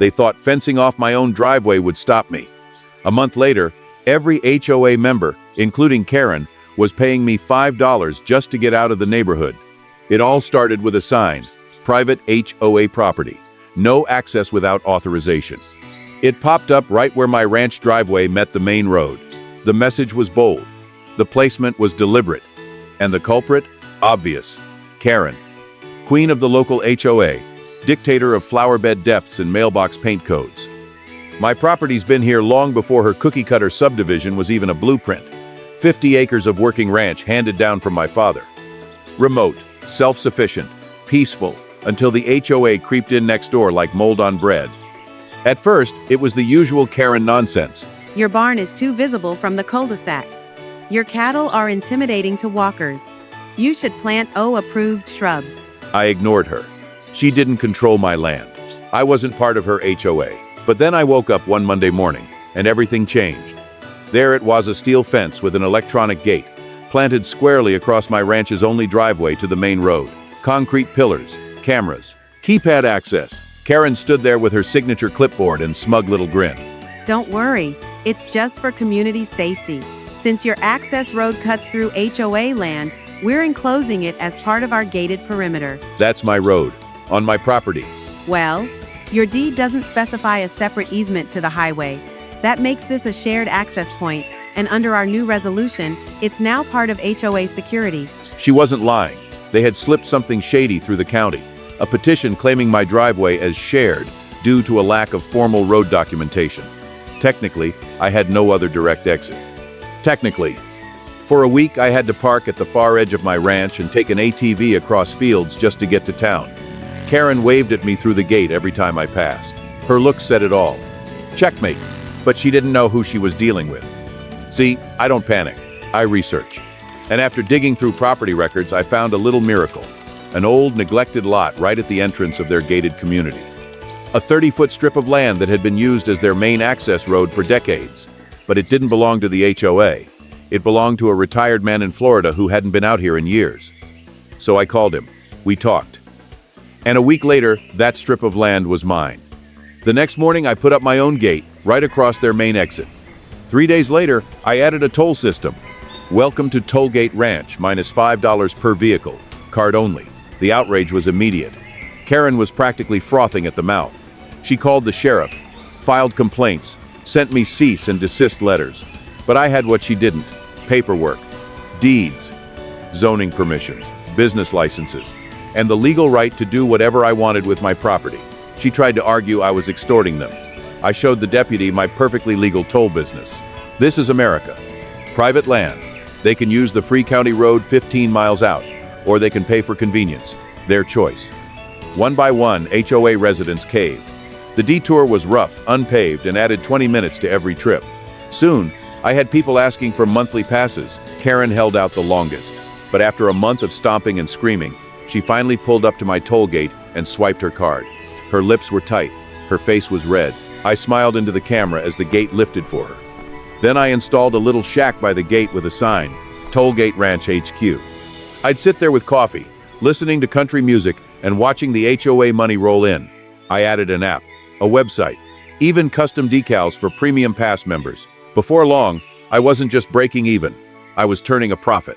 They thought fencing off my own driveway would stop me. A month later, every HOA member, including Karen, was paying me $5 just to get out of the neighborhood. It all started with a sign, private HOA property, no access without authorization. It popped up right where my ranch driveway met the main road. The message was bold. The placement was deliberate. And the culprit? Obvious. Karen. Queen of the local HOA, dictator of flowerbed depths and mailbox paint codes. My property's been here long before her cookie-cutter subdivision was even a blueprint. 50 acres of working ranch handed down from my father. Remote, self-sufficient, peaceful, until the HOA creeped in next door like mold on bread. At first, it was the usual Karen nonsense. Your barn is too visible from the cul-de-sac. Your cattle are intimidating to walkers. You should plant O-approved shrubs. I ignored her. She didn't control my land. I wasn't part of her HOA. But then I woke up one Monday morning, and everything changed. There it was, a steel fence with an electronic gate, planted squarely across my ranch's only driveway to the main road. Concrete pillars, cameras, keypad access. Karen stood there with her signature clipboard and smug little grin. Don't worry, it's just for community safety. Since your access road cuts through HOA land, we're enclosing it as part of our gated perimeter. That's my road, on my property. Well, your deed doesn't specify a separate easement to the highway. That makes this a shared access point, and under our new resolution, it's now part of HOA security. She wasn't lying. They had slipped something shady through the county, a petition claiming my driveway as shared due to a lack of formal road documentation. Technically, I had no other direct exit. Technically. For a week, I had to park at the far edge of my ranch and take an ATV across fields just to get to town. Karen waved at me through the gate every time I passed. Her look said it all. Checkmate. But she didn't know who she was dealing with. See, I don't panic. I research. And after digging through property records, I found a little miracle. An old, neglected lot right at the entrance of their gated community. A 30-foot strip of land that had been used as their main access road for decades. But it didn't belong to the HOA. It belonged to a retired man in Florida who hadn't been out here in years. So I called him. We talked. And a week later, that strip of land was mine. The next morning, I put up my own gate, right across their main exit. 3 days later, I added a toll system. Welcome to Tollgate Ranch, minus $5 per vehicle, card only. The outrage was immediate. Karen was practically frothing at the mouth. She called the sheriff, filed complaints, sent me cease and desist letters. But I had what she didn't: paperwork, deeds, zoning permissions, business licenses, and the legal right to do whatever I wanted with my property. She tried to argue I was extorting them. I showed the deputy my perfectly legal toll business. This is America. Private land. They can use the free county road 15 miles out, or they can pay for convenience. Their choice. One by one, HOA residents caved. The detour was rough, unpaved, and added 20 minutes to every trip. Soon, I had people asking for monthly passes. Karen held out the longest. But after a month of stomping and screaming, she finally pulled up to my toll gate and swiped her card. Her lips were tight. Her face was red. I smiled into the camera as the gate lifted for her. Then I installed a little shack by the gate with a sign, Tollgate Ranch HQ. I'd sit there with coffee, listening to country music and watching the HOA money roll in. I added an app, a website, even custom decals for premium pass members. Before long, I wasn't just breaking even. I was turning a profit.